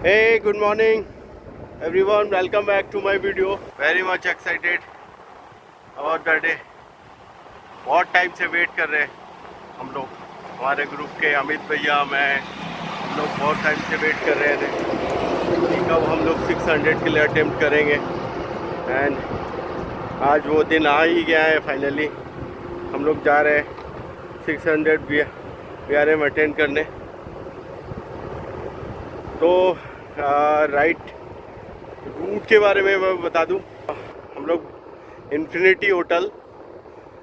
Hey, good morning everyone. Welcome back to my video. Very much excited about the day. बहुत time से wait कर रहे हैं हम लोग, हमारे ग्रुप के अमित भैया, मैं, हम लोग बहुत टाइम से वेट कर रहे थे कि कब हम लोग 600 के लिए अटेम्प्ट करेंगे। एंड आज वो दिन आ ही गया है फाइनली। हम लोग जा रहे हैं 600 BRM अटेंड करने। तो राइट रूट के बारे में मैं बता दूं, हम लोग इन्फिनिटी होटल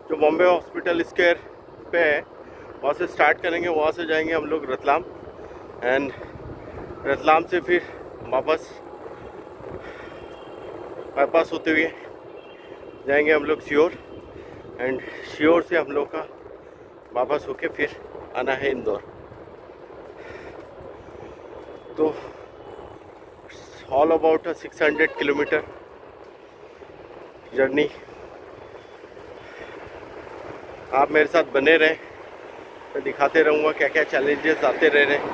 जो बॉम्बे हॉस्पिटल स्क्वायर पे है वहाँ से स्टार्ट करेंगे। वहाँ से जाएंगे हम लोग रतलाम, एंड रतलाम से फिर वापस बाईपास होते हुए जाएंगे हम लोग श्योर, एंड श्योर से हम लोग का वापस होके फिर आना है इंदौर। तो ऑल अबाउट 600 किलोमीटर जर्नी। आप मेरे साथ बने रहें, मैं दिखाते रहूँगा क्या क्या चैलेंजेस आते रह रहे हैं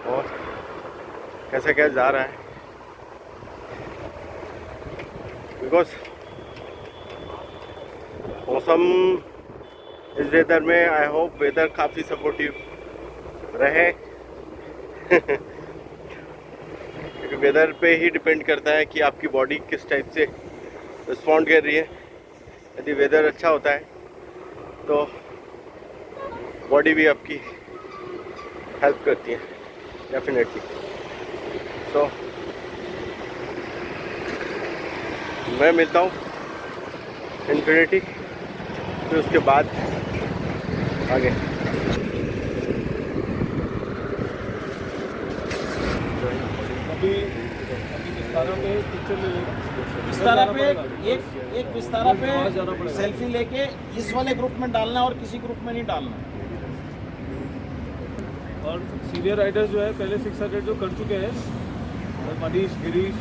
और कैसा क्या जा रहा है। बिकॉज मौसम इस वेदर में, आई होप वेदर काफ़ी सपोर्टिव रहे क्योंकि वेदर पे ही डिपेंड करता है कि आपकी बॉडी किस टाइप से रिस्पॉन्ड कर रही है। यदि वेदर अच्छा होता है तो बॉडी भी आपकी हेल्प करती है डेफिनेटली। सो मैं मिलता हूँ इन्फिनिटी, फिर उसके बाद आगे। विस्तारा पे एक विस्तारा पे सेल्फी लेके इस वाले ग्रुप में डालना और किसी ग्रुप में नहीं डालना। और सीनियर राइडर्स जो है पहले 600 जो कर चुके हैं, मनीष, गिरीश,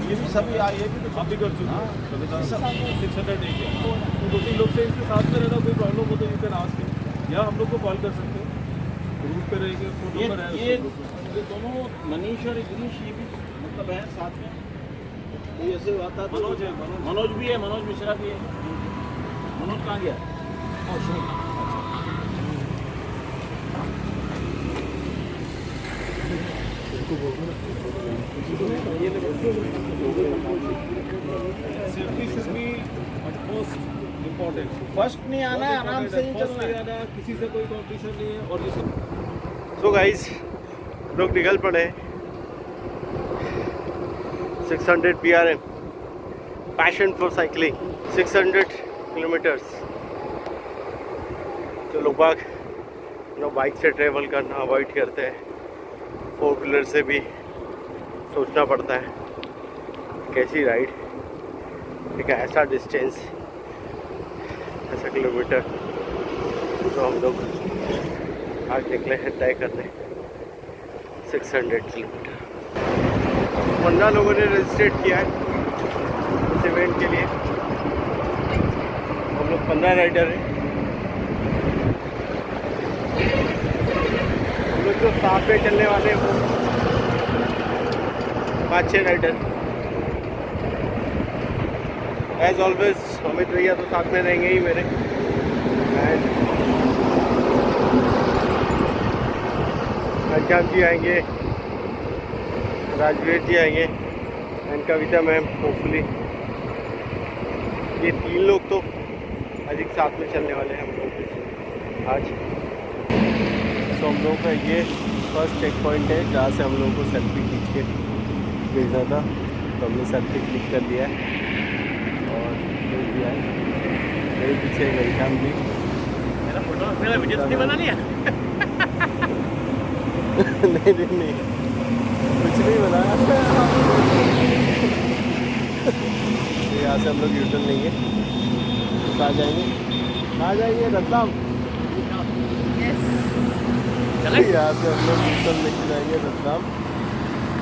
ये भी सभी ये भी आप भी कर चुके हैं। 600 नहीं किया तो 2-3 लोग से इसके साथ में रहना, कोई प्रॉब्लम हो तो यू कैन आस्क हिम, या हम लोग को कॉल कर सकते हैं। ग्रुप पे रहेंगे, फोन नंबर है। ये दोनों मनीष और गिरीश ये भी मतलब है साथ में। कोई ऐसे आता है मनोज है, मनोज भी है, मनोज मिश्रा भी है। मनोज कहाँ गया? Safety should be most important. First नहीं आना है, आराम से ही फर्स्ट चलना नहीं है। आना, किसी से कोई कॉम्पिटिशन नहीं है। और जैसे सो गाइस, लोग निकल पड़े 600 BRM, passion for cycling 600 kilometres. जो लोग बाग जो बाइक से ट्रेवल करना अवॉइड करते हैं, 4 व्हीलर से भी सोचना पड़ता है कैसी राइड, एक ऐसा डिस्टेंस, ऐसा किलोमीटर जो हम लोग आज निकले हैं तय करने 600 किलोमीटर। 15 लोगों ने रजिस्ट्रेट किया है इस इवेंट के लिए। हम लोग 15 राइडर हैं। हम लोग जो साथ में चलने वाले हैं वो 5-6 राइडर। एज ऑलवेज अमित भैया तो साथ में रहेंगे ही मेरे, एंड घनश्याम जी आएंगे, राजवीर जी आएंगे, एंड कविता मैम होपफुली। ये 3 लोग तो अधिक साथ में चलने वाले हैं हम लोग आज। तो हम लोगों का ये फर्स्ट चेक पॉइंट है जहाँ से हम लोगों को सेल्फी खींच के भेजना था, तो हमने सेल्फी क्लिक कर लिया है और भेज दिया है। मेरे पीछे घनश्याम जी। मेरा फोटो, मेरा वीडियो तो नहीं बना लिया? नहीं कुछ नहीं बनाया। यहाँ से हम लोग यूटर्न लेंगे, कहाँ जाएंगे रतलाम। यहाँ से हम लोग यूटर्न लेके जाएंगे रतलाम,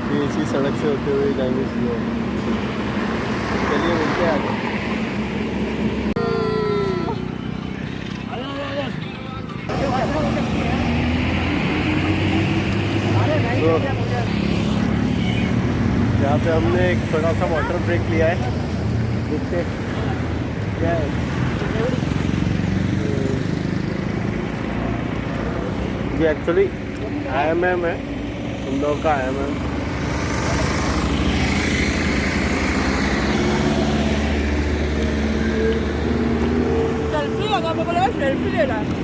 फिर इसी सड़क से होते हुए जाएंगे सीहोर। चलिए मिलते हैं आगे। तो यहाँ पे हमने एक थोड़ा सा वाटर ब्रेक लिया है। देखते क्या है। ये एक्चुअली IMM है, इंदौर का IMM। सेल्फी लगा, मेरे को लगा सेल्फी ले रहा है।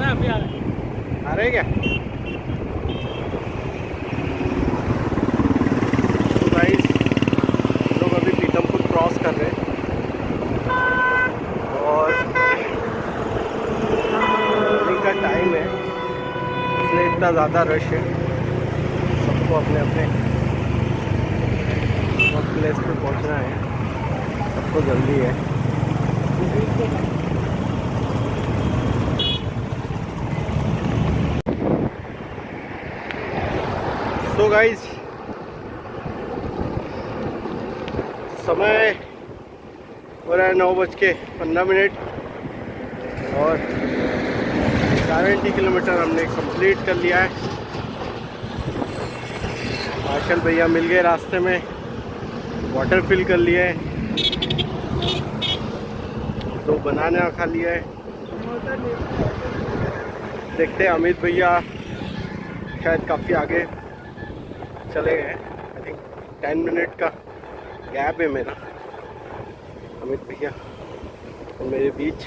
अभी आ रहा है। आ रहे क्या? तो गाइस हम लोग अभी पीतमपुर क्रॉस कर रहे हैं और मॉर्निंग का टाइम है, इसलिए इतना ज़्यादा रश है। सबको अपने अपने वर्क प्लेस पे पहुंचना है, सबको जल्दी है। सो गाइस समय हो रहा है 9:15 और 70 किलोमीटर हमने कंप्लीट कर लिया है। मार्शल भैया मिल गए रास्ते में, वाटर फिल कर लिया है, 2 बनाना खा लिया है। देखते हैं, अमित भैया शायद काफ़ी आगे चले गए। आई थिंक 10 मिनट का गैप है मेरा अमित भैया और मेरे बीच।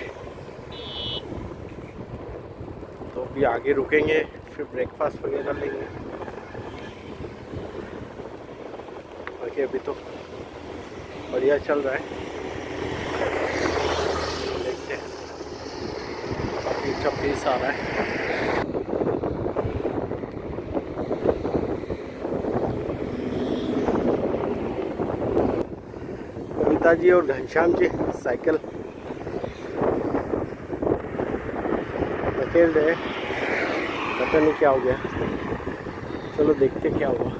तो अभी आगे रुकेंगे, फिर ब्रेकफास्ट वगैरह लेंगे। बाकी अभी तो बढ़िया चल रहा है, देखते हैं। काफ़ी अच्छा पेस आ रहा है। जी और घनश्याम जी साइकिल धकेल रहे, पता नहीं क्या हो गया। चलो देखते क्या हुआ।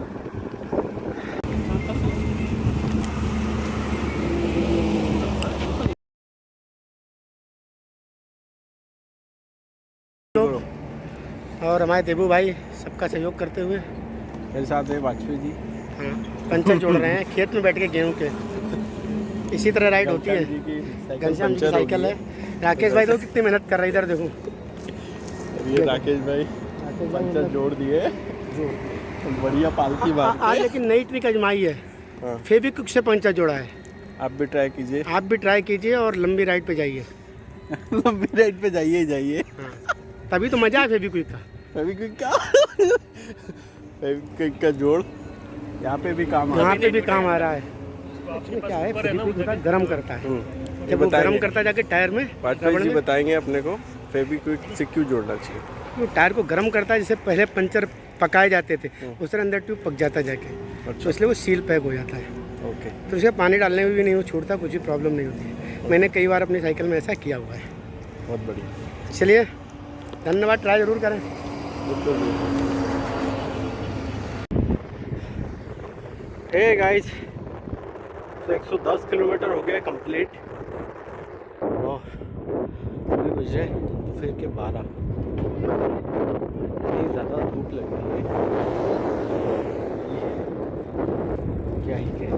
और हमारे देबू भाई सबका सहयोग करते हुए मेरे साथ है वाजपेयी जी। हाँ, पंचर जोड़ रहे हैं खेत में बैठ के गेहूं के। इसी तरह राइड होती है। घनश्याम जी साइकिल है। राकेश भाई तो कितनी मेहनत कर रहे हैं, इधर देखो। ये राकेश भाई पंचर जोड़ दिए, बढ़िया पालकी बात। आज लेकिन नई ट्रिक आजमाई है। हाँ। फेविक्विक से पंचर जोड़ा है। आप भी ट्राई कीजिए। आप भी ट्राई कीजिए और लंबी राइड पे जाइए। लंबी राइड पे जाइए। हाँ, तभी तो मजा है फेविक्विक का। फेविक्विक का जोड़ यहाँ पे भी काम आ रहा है। इसमें क्या है, फेविक्विक का गर्म करता है। जब वो गर्म करता है जाके टायर में, वाजपेयी जी बताएंगे अपने को फेविक्विक से क्यों जोड़ना चाहिए। वो टायर को गर्म करता है। जैसे पहले पंचर पकाए जाते थे, उस तरह अंदर ट्यूब पक जाता जाके। अच्छा। तो इसलिए वो सील पैक हो जाता है। ओके। तो उसे पानी डालने में भी नहीं वो छूटता, कुछ भी प्रॉब्लम नहीं होती है। मैंने कई बार अपनी साइकिल में ऐसा किया हुआ है। बहुत बढ़िया। चलिए, धन्यवाद। ट्राई ज़रूर करें। हे गाइस, तो 110 किलोमीटर हो गया कंप्लीट और अभी बजे दोपहर के 12। नहीं ज़्यादा धूप लग रही है, क्या ही कहें।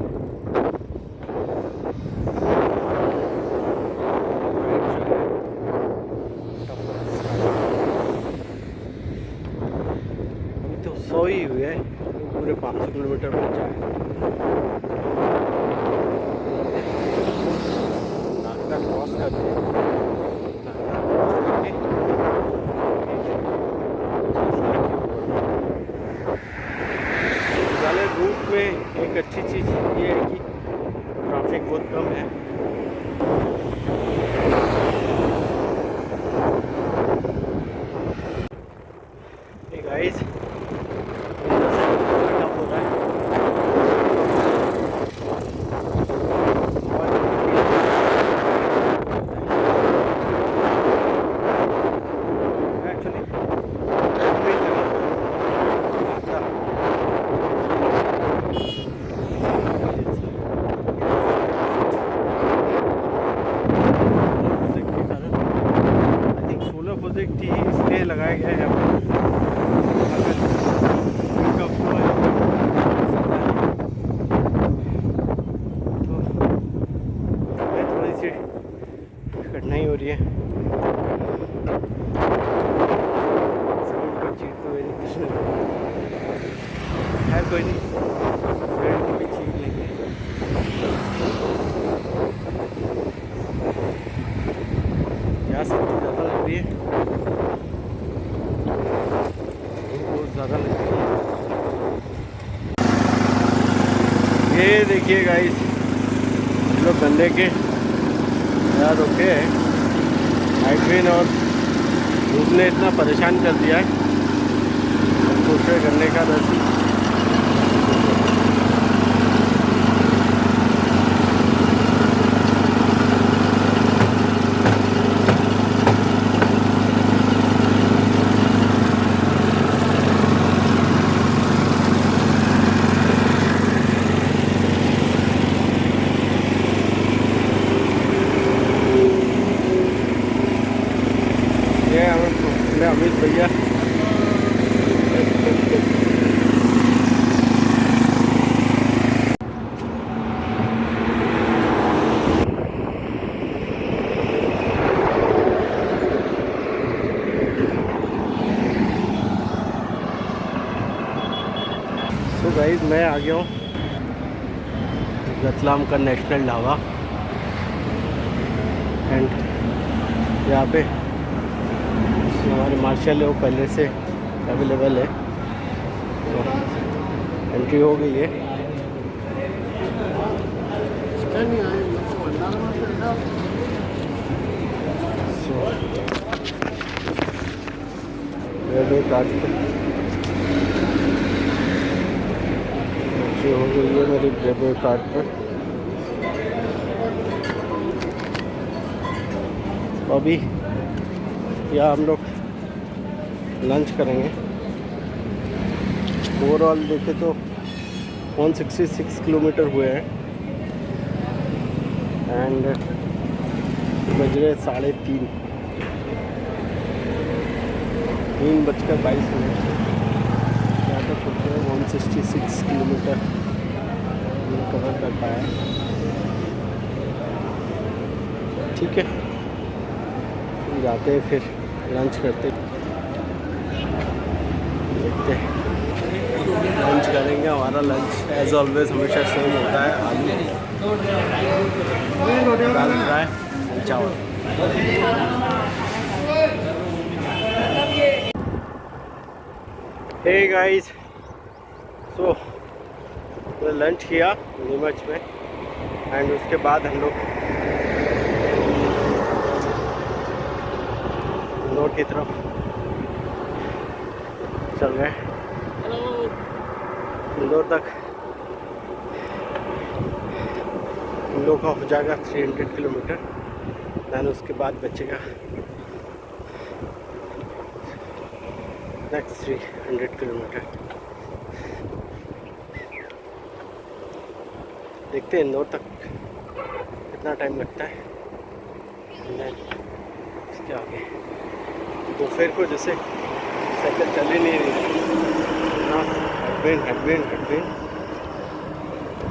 अभी तो 100 ही हुए हैं, पूरे 500 किलोमीटर बचा है। नागदा क्रॉस करते हैं, नागदा क्रॉस करके वाले रूट में एक अच्छी चीज़ ये है कि ट्रैफिक बहुत कम है। Hey guys, प्रोजेक्ट ही इसलिए लगाया गया है यहाँ पर, अगर इनका फ्लो है तो थोड़ी सी कठिनाई हो रही है। है कोई नहीं, पेड़ को भी छीन लेंगे। यहाँ से इतनी ज़्यादा लग रही है, बहुत ज़्यादा लग रही है। ये देखिए गाइस, हम लोग गन्ने के यहाँ रुके हैं। हाइड्रेन और धूप ने इतना परेशान कर दिया है, दूसरे गन्ने का रस। ये अमित भैया तो गाइस मैं आ गया हूँ रतलाम का नेशनल ढाबा एंड यहाँ पे हमारे मार्शल है वो पहले से अवेलेबल है, तो एंट्री हो गई है। एंट्री हो गई है मेरी रेलवे कार्ड पर। अभी या हम लोग लंच करेंगे। ओवरऑल देखे तो 166 किलोमीटर हुए हैं एंड बज रहे 3:30, 3:22 यहाँ तक होते हैं। 166 किलोमीटर कवर कर पाया। ठीक है, जाते हैं फिर लंच करते, देखते हैं लंच करेंगे। हमारा लंच एज ऑलवेज हमेशा सेम होता है, आलू दाल फ्राई चावल। हे गाइस, सो लंच किया नीमच में एंड उसके बाद हम लोग इंदौर की तरफ चल गए। इंदौर तक हम लोग का हो जाएगा 300 किलोमीटर, दैन उसके बाद बचेगा नेक्स्ट 300 किलोमीटर। देखते हैं इंदौर तक कितना टाइम लगता है। इसके आगे दोपहर को जैसे साइकिल चल ही नहीं रही, हेडविंड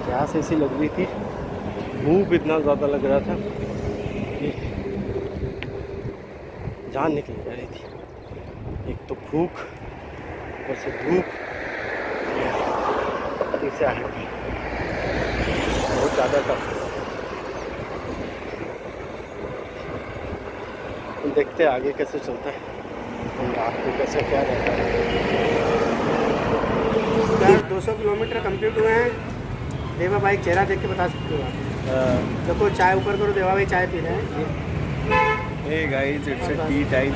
प्यास ऐसी लग रही थी, भूख इतना ज़्यादा लग रहा था कि जान निकल जा रही थी। एक तो भूख, ऊपर से धूप, इससे आगे बहुत ज़्यादा टफ। देखते हैं आगे कैसे चलता है, रात को कैसे क्या रहता है। 200 किलोमीटर कंप्लीट हुए हैं। देवा भाई चेहरा देख के बता सकते हो आप। देखो चाय ऊपर करो, देवा भाई चाय पी रहे हैं। Hey guys, it's a tea time.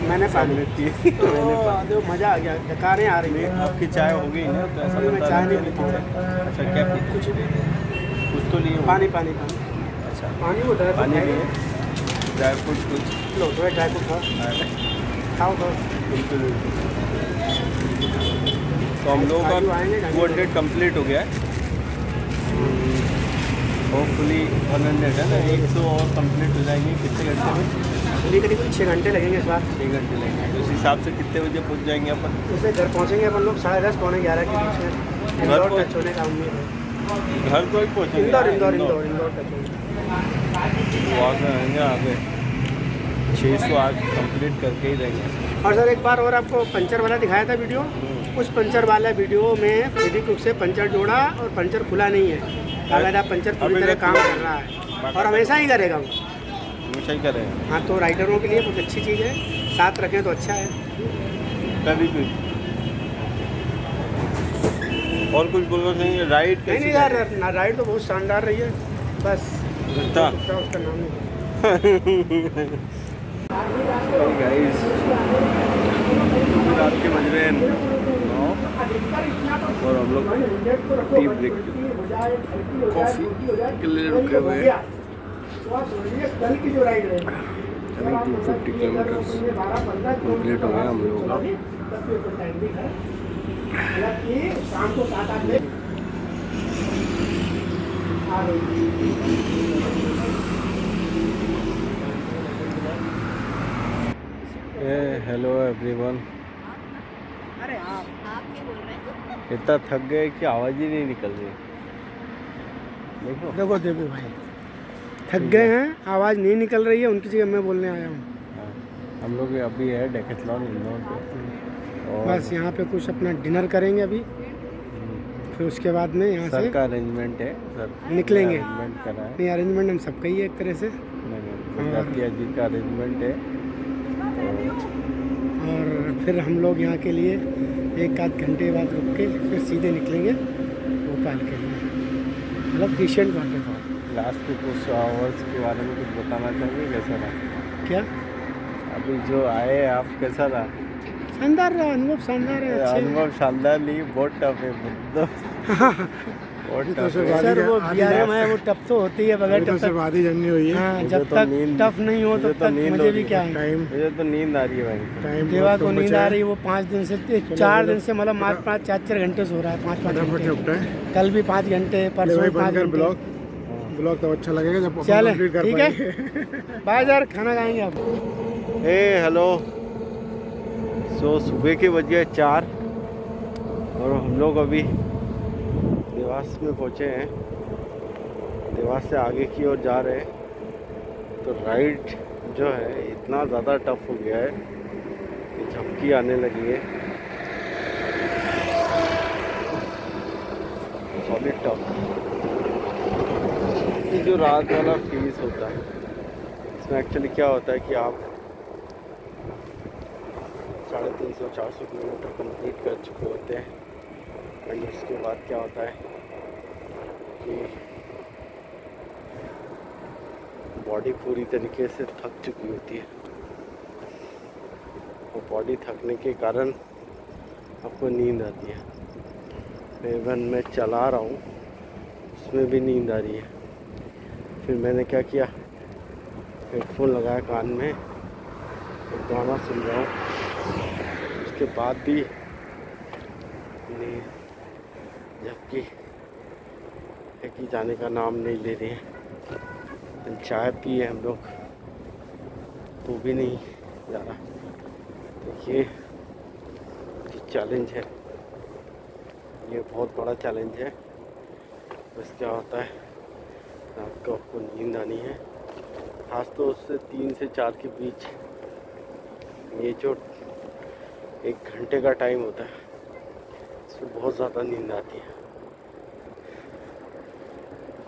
मैंने पानी पी देखो मज़ा आ गया, डकारें आ रही हैं। आपकी चाय हो गई ना, तो ऐसा मैं बनता चाय है। नहीं पीता। अच्छा क्या पी, कुछ भी कुछ तो नहीं हो। पानी अच्छा पानी वो ड्राई पानी नहीं है, ड्राई फ्रूट कुछ लो, थोड़ा ड्राई फ्रूट खाओ तो। बिल्कुल। तो हम लोगों का 200 कंप्लीट हो गया है, होपफुली 100 है ना, 100 और कंप्लीट हो जाएंगे कितने घंटे में? करीब करीब 6 घंटे लगेंगे इस बार। 6 घंटे लगेंगे। तो उस हिसाब से कितने बजे पहुंच जाएंगे अपन? जैसे घर पहुँचेंगे अपन लोग 10:30 पौने 11 के बीच में। इंदौर टच होने का उम्मीद है। घर तो ही पहुँचेंगे? इंदौर टच होने। वहाँ से आएंगे आगे 600 आज कंप्लीट करके ही रहेंगे। और सर एक बार और आपको पंचर वाला दिखाया था वीडियो, उस पंचर वाला वीडियो में फेविक्विक से पंचर जोड़ा और पंचर खुला नहीं है। अगर आप पंचर पूरी तरह काम कर रहा है और हमेशा ही करेगा वो, हमेशा ही करें। हाँ तो राइडरों के लिए बहुत अच्छी चीज़ है, साथ रखें तो अच्छा है। कभी भी और कुछ बोलो नहीं। राइड नहीं यार, राइड तो बहुत शानदार रही है, बस घंटा उसका नाम नहीं। गाइस रात के बज रहे हैं 9 और हम लोग टी ब्रेक कॉफ़ी के लिए रुके हुए हैं। करीब 250 किलोमीटर्स कंप्लीट हो गया हम लोग का। Hello everyone. अरे आप क्या बोल रहे हैं? इतना थक गए कि आवाज़ ही नहीं निकल रही। देखो देखो भाई थक गए हैं, आवाज़ नहीं निकल रही है, उनकी जगह मैं बोलने आया हूँ। हम लोग अभी है डेकेथलॉन इंदौर पे और बस यहाँ पे कुछ अपना डिनर करेंगे अभी, फिर उसके बाद में यहाँ सर से का अरेंजमेंट है। सर निकलेंगे। अरेंजमेंट करा है। नहीं, अरेंजमेंट हम सबका ही है एक तरह से। जातिया जी का अरेंजमेंट है और फिर हम लोग यहाँ के लिए 1-8 घंटे बाद रुक के फिर सीधे निकलेंगे भोपाल के लिए, मतलब क्रिशेंट वाटरफॉल। लास्ट के कुछ आवर्स के बारे में कुछ बताना चाहेंगे? कैसा रहा क्या अभी जो आए आप, कैसा रहा? शानदार रहा, अनुभव शानदार है, अच्छे अनुभव शानदार नहीं, बहुत टफ है बहुत टफ है। सर वो BRM है, वो टफ तो होती है, बगैर टफ से आधी जर्नी हुई है। हाँ, जब तक टफ नहीं हो तब तक मुझे भी क्या है। मुझे तो नींद आ रही है भाई। देवा को नींद आ रही है, वो 4 दिन से मतलब 4 घंटे सो रहा है, 5 घंटे। कल भी 5 घंटे, परसों 5 घंटे। ब्लॉग तो अच्छा लगेगा जब चले, ठीक है बाय यार, खाना खाएंगे आप। हेलो। सो सुबह के बजे 4 और हम लोग अभी देवास में पहुँचे हैं। देवास से आगे की ओर जा रहे हैं। तो राइड जो है इतना ज़्यादा टफ हो गया है कि झपकी आने लगी है, सॉलिड टफ। ये जो रात वाला फीस होता है, इसमें एक्चुअली क्या होता है कि आप 350-400 किलोमीटर कंप्लीट कर चुके होते हैं एंड उसके बाद क्या होता है कि बॉडी पूरी तरीके से थक चुकी होती है और बॉडी थकने के कारण आपको नींद आती है। इवन मैं चला रहा हूँ उसमें भी नींद आ रही है। फिर मैंने क्या किया, हेडफोन लगाया कान में, एक गाना सुन रहा हूँ, उसके बाद भी नींद जबकि है कि जाने का नाम नहीं ले रहे हैं। चाय पिए हम लोग तो भी नहीं जा रहा। तो ये चैलेंज है, ये बहुत बड़ा चैलेंज है। बस क्या होता है, रात को आपको नींद आनी है, खास तो उससे 3 से 4 के बीच। ये जो 1 घंटे का टाइम होता है इसमें बहुत ज़्यादा नींद आती है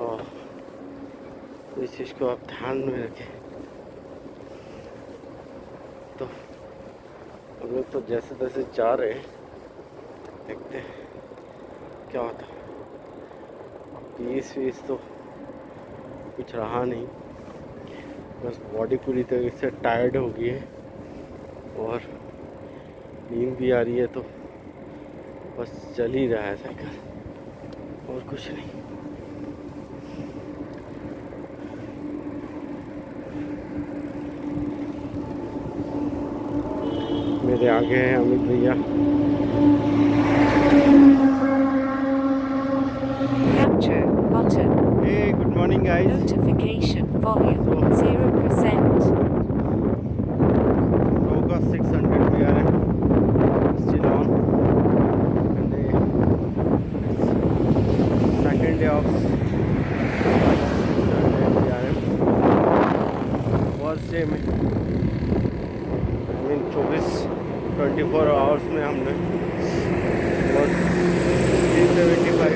और इस चीज़ को आप ध्यान में रखें। तो हम लोग तो जैसे तैसे जा रहे हैं, देखते हैं क्या होता है। पीस तो कुछ रहा नहीं, बस बॉडी पूरी तरीके से टायर्ड हो गई है और नींद भी आ रही है, तो बस चल ही रहा है साइकिल और कुछ नहीं। मेरे आगे हैं अमित भैया। Capture button. Hey, good morning guys. Notification volume 0%. घंटे में 24 आवर्स में हमने और 375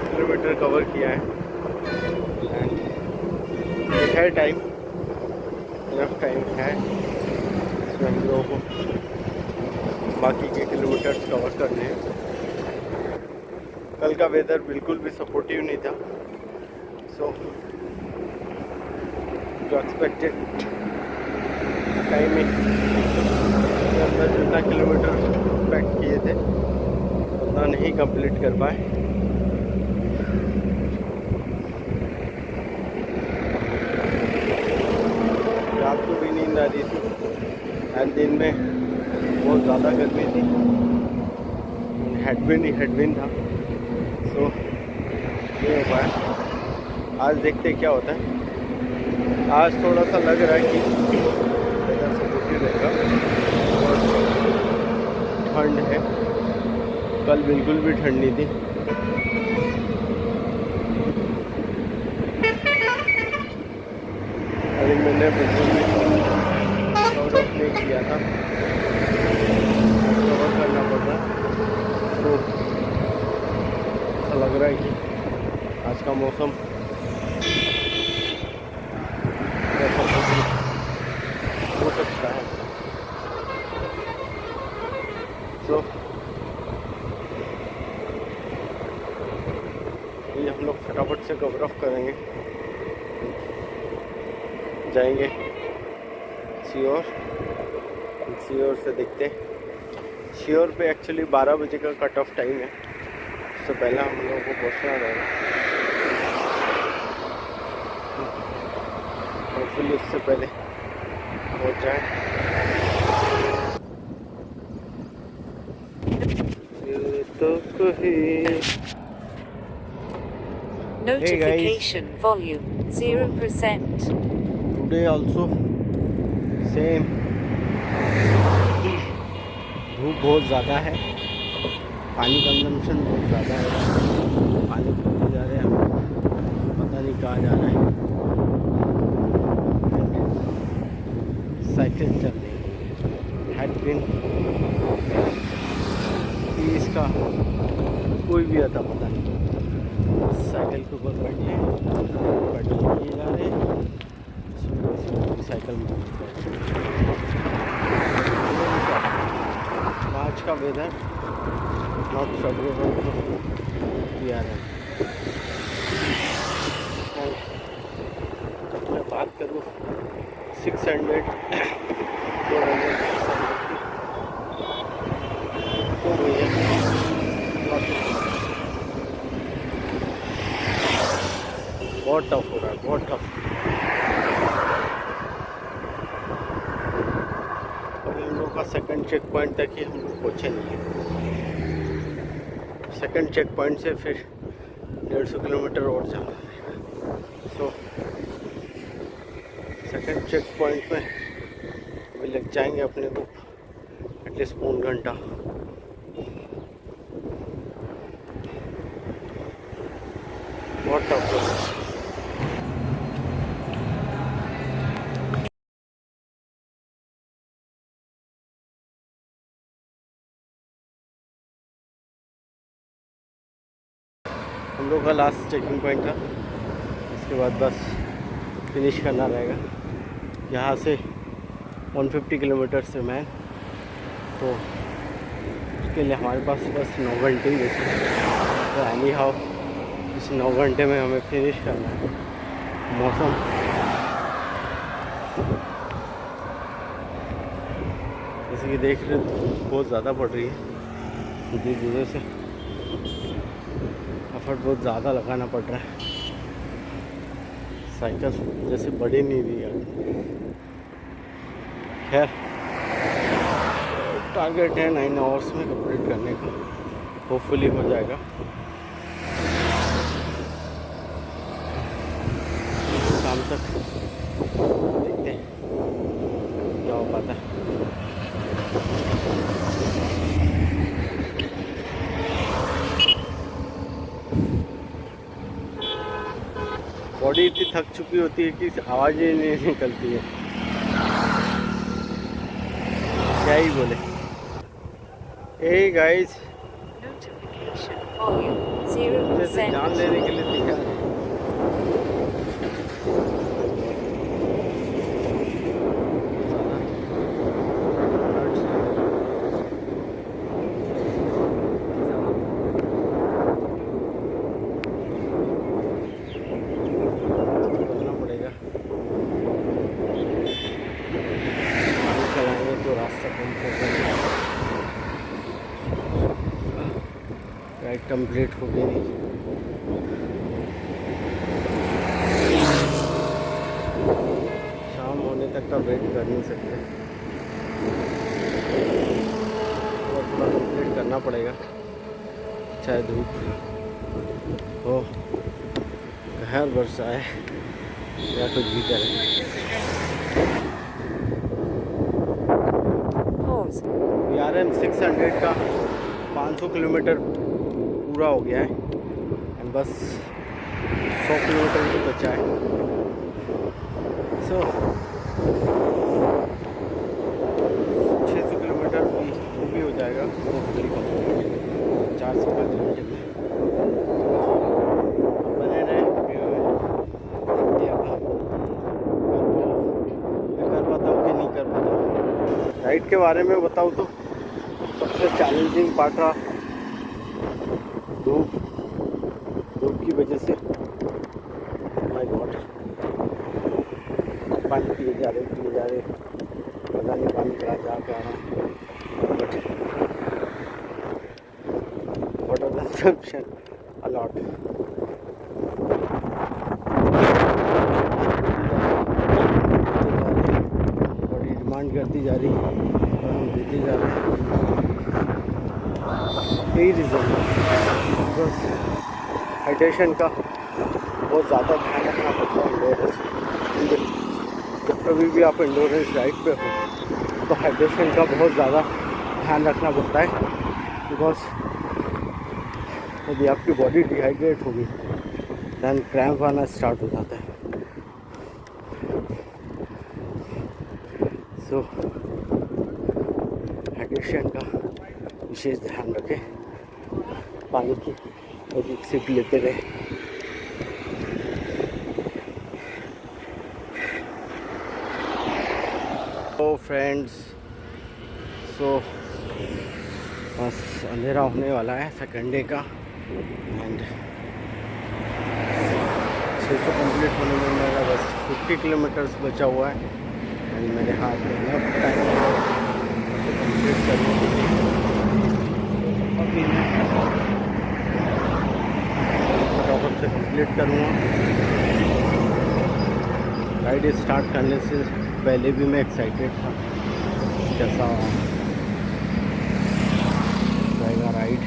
किलोमीटर कवर किया है। एंड है टाइम, इनफ टाइम है इसमें हम लोगों को बाकी के किलोमीटर्स कवर करने हैं। कल का वेदर बिल्कुल भी सपोर्टिव नहीं था, सो जो एक्सपेक्टेड टाइमिंग अंदर जितना किलोमीटर एक्सपेक्ट किए थे उतना नहीं कंप्लीट कर पाए। रात को भी नींद आ रही थी एंड दिन में बहुत ज़्यादा गर्मी थी, हेडविंड था, सो नहीं हो पाया। आज देखते क्या होता है। आज थोड़ा सा लग रहा है कि वेदर सपोर्टिव रहेगा और ठंड है। कल बिल्कुल भी ठंड नहीं थी। अभी मैंने बिल्कुल भी आउट ऑफ नहीं किया था, कवर करना पड़ रहा है। तो ऐसा लग रहा है कि आज का मौसम हो सकता है। तो ये हम लोग फटाफट से कवर ऑफ करेंगे, जाएंगे सीओर से देखते हैं। सीओर पे एक्चुअली 12 बजे का कट ऑफ टाइम है, उससे पहले हम लोगों को पहुँचना रहेगा। होपफुली उससे पहले पहुँच जाए। तो कहीं Notification volume 0%. Today also same, धूप बहुत ज़्यादा है, पानी कंजम्पशन बहुत ज़्यादा है, पानी पीते जा रहे हैं हम, पता नहीं कहाँ जा रहा है। साइकिल चल रही हैड बिन इसका कोई भी आता पता नहीं। साइकिल के ऊपर बैठे पेडल किए जा रहे हैं, साइकिल में आज का वेदर नॉट फेवरेबल यार है। जब मैं बात करूँ 600 400 तो भैया बहुत टफ हो रहा है, बहुत टफ। और हम लोग का सेकंड चेक पॉइंट तक ही हम लोग पहुँचे नहीं हैं। सेकंड चेक पॉइंट से फिर 150 किलोमीटर और जाना है। सो सेकंड चेक पॉइंट में अभी लग जाएंगे अपने को एटलीस्ट 1 घंटा। बहुत टफ है। हम लोग का लास्ट चेकिंग पॉइंट था, इसके बाद बस फिनिश करना रहेगा। यहाँ से 150 किलोमीटर से मैं, तो उसके लिए हमारे पास बस 9 घंटे ही बचे। तो एनी हाउ इस 9 घंटे में हमें फिनिश करना है। मौसम जैसे कि देख रहे बहुत ज़्यादा पड़ रही है, धीरे धीरे से एफर्ट बहुत ज़्यादा लगाना पड़ रहा है। साइकिल जैसे बढ़ी नहीं रही है। खैर टारगेट है 9 आवर्स में कंप्लीट करने का, होपफुली हो जाएगा। शाम तक देखते हैं क्या हो पाता है। बॉडी इतनी थक चुकी होती है कि आवाज़ ही नहीं निकलती है। क्या ही बोले। हे गाइस, Notification volume जैसे जान 0%. लेने के लिए दिखा रहे हैं। करना पड़ेगा, चलाएंगे तो रास्ता कम होगा। राइड कंप्लीट हो गई नहीं। शाम होने तक का वेट कर नहीं सकते, और थोड़ा कंप्लीट करना पड़ेगा, चाहे धूप हो, कहर बरसाए या कुछ भी करे। Pause. BRM 600 का 500 किलोमीटर पूरा हो गया है, एंड बस 100 किलोमीटर ही बचा है। सो 600 किलोमीटर भी हो जाएगा, 400 का किलोमीटर में बने रहे। देखते हैं अब मैं कर पाता हूँ कि नहीं कर पाता हूँ। राइड के बारे में बताऊँ तो सबसे चैलेंजिंग पार्ट रहा धूप की वजह से। माय गॉड, पानी पिए जा रहे, पता नहीं पानी कहाँ जा रहा, but water consumption a lot. Body demand करती जा रही है और हम देते जा रहे हैं। यही रीज़न है, बिकॉज हाइड्रेशन का बहुत ज़्यादा ध्यान रखना पड़ता है इंडोरेंस। जब कभी भी आप इंडोरेंस राइड पे हो तो हाइड्रेशन का बहुत ज़्यादा ध्यान रखना पड़ता है, बिकॉज यदि आपकी बॉडी डिहाइड्रेट होगी दैन क्रैम्प आना स्टार्ट हो जाता है। सो हाइड्रेशन का विशेष ध्यान रखें, पानी की अधिक सिप लेते रहे। तो फ्रेंड्स, सो बस अंधेरा होने वाला है सेकंड डे का, एंड 600 कंप्लीट होने में मेरा बस 50 किलोमीटर्स बचा हुआ है, एंड मेरे हाथ में इनफ टाइम कंप्लीट करने के लिए। अभी मैं फटाफट से कंप्लीट करूँगा। राइड स्टार्ट करने से पहले भी मैं एक्साइटेड था कैसा जाएगा राइड।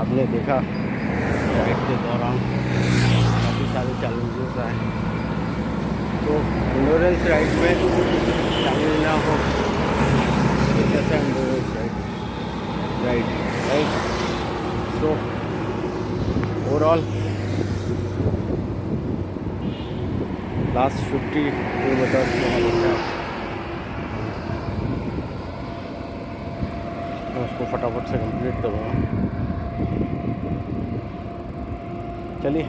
आपने देखा राइड के दौरान काफ़ी सारे चैलेंजेस आए, तो इंडोरेंस राइड में चैलेंज ना हो तो कैसा endurance ride. So overall last 50 kilometre मैं उसको फटाफट से कंप्लीट करूँगा। चलिए